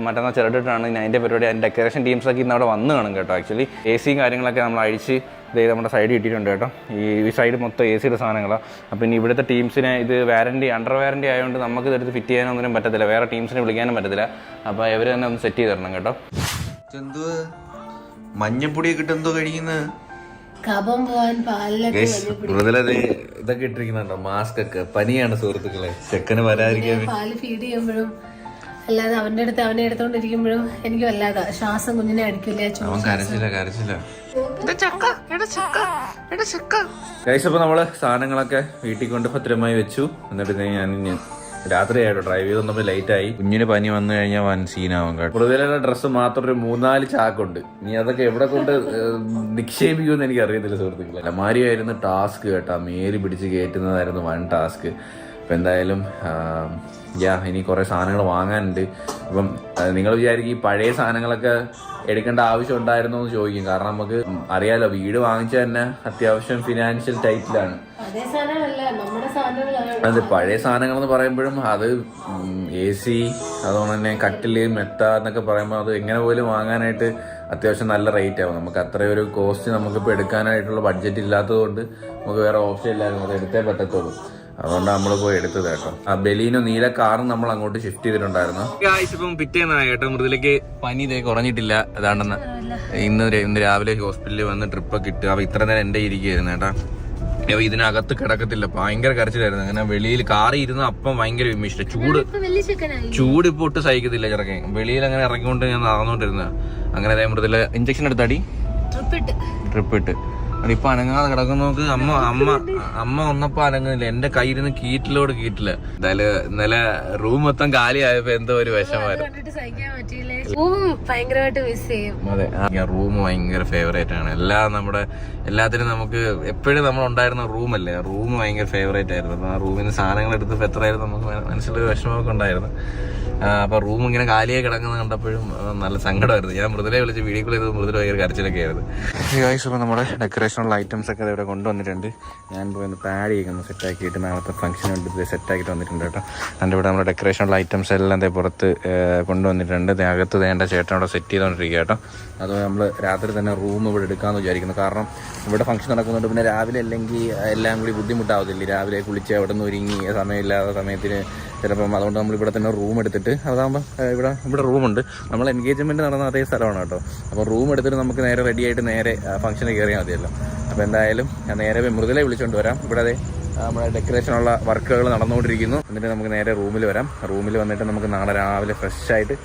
മറ്റന്നാൾ ചിരടിട്ടാണ് അതിൻ്റെ പരിപാടി. അതിൻ്റെ ഡെക്കറേഷൻ ടീംസൊക്കെ ഇന്ന് അവിടെ വന്ന് കാണും കേട്ടോ. ആക്ച്വലി AC കാര്യങ്ങളൊക്കെ നമ്മൾ അഴിച്ച് ഇത് നമ്മുടെ സൈഡ് കിട്ടിയിട്ടുണ്ട് കേട്ടോ. ഈ സൈഡ് മൊത്തം AC സാധനങ്ങളാണ്. അപ്പോൾ ഇനി ഇവിടുത്തെ ടീംസിനെ ഇത് അണ്ടർ വാറൻറ്റി ആയതുകൊണ്ട് നമുക്ക് ഇതെടുത്ത് ഫിറ്റ് ചെയ്യാനൊന്നും പറ്റത്തില്ല, വേറെ ടീംസിനെ വിളിക്കാനും പറ്റത്തില്ല. അപ്പോൾ ഇവർ തന്നെ ഒന്ന് സെറ്റ് ചെയ്ത് തരണം കേട്ടോ. മഞ്ഞപ്പൊടിയൊക്കെ ഇട്ട് എന്തോ കഴിക്കുന്നത് ഇതൊക്കെ ഇട്ടിരിക്കുന്നുണ്ടോ, മാസ്ക് ഒക്കെ. പനിയാണ് സുഹൃത്തുക്കളെ, ചെക്കന് വരാതിരിക്കാൻ. പാല് ഫീഡ് ചെയ്യുമ്പോഴും അല്ലാതെ അവന്റെ അടുത്ത് അവനെ എടുത്തോണ്ടിരിക്കുമ്പോഴും എനിക്ക് വല്ലാതെ ശ്വാസം കുഞ്ഞിനെ അടിക്കില്ല. അവൻ കരച്ചില്ല. അപ്പൊ നമ്മള് സാധനങ്ങളൊക്കെ വീട്ടിൽ കൊണ്ട് ഭദ്രമായി വെച്ചു. എന്നിട്ട് ഞാൻ രാത്രി ആയിട്ടോ ഡ്രൈവ് ചെയ്ത് വന്നപ്പോൾ ലേറ്റായി. കുഞ്ഞിന് പനി വന്നു കഴിഞ്ഞാൽ വൻ സീനാവും കേട്ടോ. കൂടുതലുള്ള ഡ്രസ്സ് മാത്രം ഒരു 3-4 ചാക്കുണ്ട്. ഇനി അതൊക്കെ എവിടെ കൊണ്ട് നിക്ഷേപിക്കുമെന്ന് എനിക്ക് അറിയത്തില്ല സുഹൃത്തുക്കളെ. അലമാരിയായിരുന്നു ടാസ്ക് കേട്ടോ, മേരി പിടിച്ച് കയറ്റുന്നതായിരുന്നു വൻ ടാസ്ക്. അപ്പം എന്തായാലും ഇനി കുറേ സാധനങ്ങൾ വാങ്ങാനുണ്ട്. അപ്പം നിങ്ങൾ വിചാരിക്കും ഈ പഴയ സാധനങ്ങളൊക്കെ എടുക്കേണ്ട ആവശ്യം ഉണ്ടായിരുന്നോ എന്ന് ചോദിക്കും. കാരണം നമുക്ക് അറിയാലോ, വീട് വാങ്ങിച്ചാൽ തന്നെ അത്യാവശ്യം ഫിനാൻഷ്യൽ ടൈറ്റിലാണ്. അത് പഴയ സാധനങ്ങൾ എന്ന് പറയുമ്പോഴും അത് AC, അതുകൊണ്ട് തന്നെ കട്ടില്, മെത്ത എന്നൊക്കെ പറയുമ്പോൾ അത് എങ്ങനെ പോലും വാങ്ങാനായിട്ട് അത്യാവശ്യം നല്ല റേറ്റ് ആവും. നമുക്ക് അത്രയൊരു കോസ്റ്റ് നമുക്കിപ്പോൾ എടുക്കാനായിട്ടുള്ള ബഡ്ജറ്റ് ഇല്ലാത്തത് കൊണ്ട് നമുക്ക് വേറെ ഓപ്ഷൻ ഇല്ലായിരുന്നു, അത് എടുത്തേ പറ്റത്തുള്ളൂ. അതുകൊണ്ട് നമ്മൾ പോയി എടുത്തത് കേട്ടോ. ആ ബെലീനോ നീല കാറും നമ്മൾ അങ്ങോട്ട് ഷിഫ്റ്റ് ചെയ്തിട്ടുണ്ടായിരുന്നു. ഇപ്പം പിറ്റേന്നായി കേട്ടോ. മൃദുലേക്ക് പനി ഇതേ കുറഞ്ഞിട്ടില്ല. അതാണെന്ന് ഇന്ന് രാവിലെ ഹോസ്പിറ്റലിൽ വന്ന് ട്രിപ്പൊക്കെ ഇട്ട്. അപ്പൊ ഇത്ര നേരം എന്റെ ഇരിക്കുകയായിരുന്നു കേട്ടാ. ഇതിനകത്ത് കിടക്കത്തില്ല, ഭയങ്കര കരച്ചിലായിരുന്നു. അങ്ങനെ വെളിയിൽ കാറി ഇരുന്ന് അപ്പം ഭയങ്കര വിമിഷ്ട. ചൂട് ഇപ്പൊ ഒട്ട് സഹിക്കത്തില്ല ചെറുക്കൻ. വെളിയിൽ അങ്ങനെ ഇറങ്ങിക്കൊണ്ട് ഞാൻ നടന്നുകൊണ്ടിരുന്ന. അങ്ങനെ അതേ മൃദുല ഇഞ്ചക്ഷൻ എടുത്താടി, ട്രിപ്പ് ഇട്ട്. അതിപ്പോ അനങ്ങാതെ കിടക്കുന്ന നോക്ക്. അമ്മ വന്നപ്പോ അനങ്ങുന്നില്ല. എന്റെ കയ്യിരുന്ന് കീറ്റില്ല. എന്തായാലും ഇന്നലെ റൂം മൊത്തം കാലിയായപ്പോ എന്തോ ഒരു വിഷമായിരുന്നു. അതെ, റൂം ഭയങ്കര ഫേവറേറ്റ് ആണ്. എല്ലാത്തിനും നമുക്ക് എപ്പോഴും നമ്മൾ ഉണ്ടായിരുന്ന റൂമല്ലേ, റൂം ഭയങ്കര ഫേവറേറ്റ് ആയിരുന്നു. അപ്പൊ ആ റൂമിൽ നിന്ന് സാധനങ്ങൾ എടുത്തപ്പോ എത്രയായിരുന്നു നമുക്ക് മനസ്സിലൊരു വിഷമമൊക്കെ ഉണ്ടായിരുന്നു. അപ്പൊ റൂം ഇങ്ങനെ കാലിയായി കിടക്കുന്നത് കണ്ടപ്പോഴും നല്ല സങ്കടമായിരുന്നു. ഞാൻ മൃദുലെ വിളിച്ച് വീഡിയോ കോൾ ചെയ്തത് മൃദുല ഭയങ്കര കരച്ചിലൊക്കെ ആയിരുന്നു. അപ്പോൾ നമ്മുടെ ഡെക്കറേഷനുള്ള ഐറ്റംസ് ഒക്കെ ഇവിടെ കൊണ്ടുവന്നിട്ടുണ്ട്. ഞാൻ പോയി ഒന്ന് പാഡ് ചെയ്യുന്നു, സെറ്റാക്കിയിട്ട് നാളത്തെ ഫംഗ്ഷന് വേണ്ടി സെറ്റാക്കിയിട്ട് വന്നിട്ടുണ്ട് കേട്ടോ. അതിൻ്റെ ഇവിടെ നമ്മുടെ ഡെക്കറേഷനുള്ള ഐറ്റംസ് എല്ലാം പുറത്ത് കൊണ്ടുവന്നിട്ടുണ്ട്. അകത്ത് വേണ്ട ചേട്ടനോടെ സെറ്റ് ചെയ്തുകൊണ്ടിരിക്കുക കേട്ടോ. അത് നമ്മൾ രാത്രി തന്നെ റൂം ഇവിടെ എടുക്കാമെന്ന് വിചാരിക്കുന്നു. കാരണം ഇവിടെ ഫംഗ്ഷൻ നടക്കുന്നുണ്ട്. പിന്നെ രാവിലെ അല്ലെങ്കിൽ എല്ലാം കൂടി ബുദ്ധിമുട്ടാവത്തില്ലേ, രാവിലെ കുളിച്ച് അവിടെ നിന്ന് ഒരുങ്ങി സമയമില്ലാത്ത സമയത്തിന് ചിലപ്പം. അതുകൊണ്ട് നമ്മൾ ഇവിടെ തന്നെ റൂം എടുത്തിട്ട്, അതാകുമ്പോൾ ഇവിടെ റൂമുണ്ട്. നമ്മൾ എൻഗേജ്മെൻറ്റ് നടന്ന അതേ സ്ഥലമാണ് കേട്ടോ. അപ്പോൾ റൂം എടുത്തിട്ട് നമുക്ക് നേരെ റെഡിയായിട്ട് നേരെ ഫംഗ്ഷന് കയറിയാൽ മതിയല്ലോ. അപ്പോൾ എന്തായാലും ഞാൻ നേരെ മൃദുലെ വിളിച്ചുകൊണ്ട് വരാം. ഇവിടെ അതെ നമ്മുടെ ഡെക്കറേഷനുള്ള വർക്കുകൾ നടന്നുകൊണ്ടിരിക്കുന്നു. എന്നിട്ട് നമുക്ക് നേരെ റൂമിൽ വരാം. റൂമിൽ വന്നിട്ട് നമുക്ക് നാളെ രാവിലെ ഫ്രഷ് ആയിട്ട്